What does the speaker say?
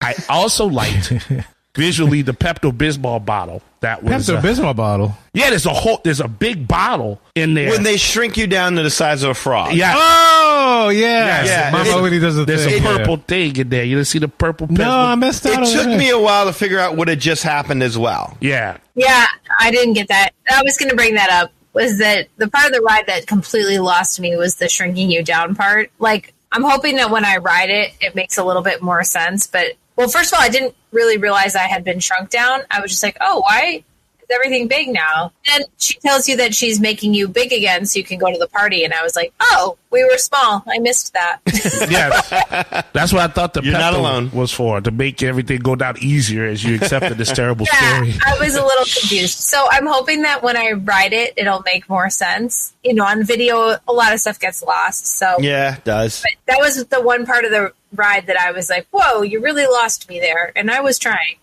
I also liked visually the Pepto-Bismol bottle. That was Pepto-Bismol bottle. Yeah, there's a big bottle in there. When they shrink you down to the size of a frog. Yeah. Oh, yeah. Yeah. Mama already does the There's thing. a purple thing in there. You didn't see the purple No, I missed out on It took that. me a while to figure out what had just happened as well. Yeah. Yeah, I didn't get that. I was going to bring that up, was that the part of the ride that completely lost me was the shrinking you down part. Like, I'm hoping that when I ride it, it makes a little bit more sense. But, well, first of all, I didn't really realize I had been shrunk down. I was just like, oh, why is everything big now? And she tells you that she's making you big again so you can go to the party. And I was like, oh, we were small. I missed that. Yeah. That's what I thought the You're not Pepto alone. was for, to make everything go down easier as you accepted this terrible story. I was a little confused. So I'm hoping that when I ride it, it'll make more sense. You know, on video, a lot of stuff gets lost. So Yeah, it does. But that was the one part of the ride that I was like, whoa, you really lost me there. And I was trying.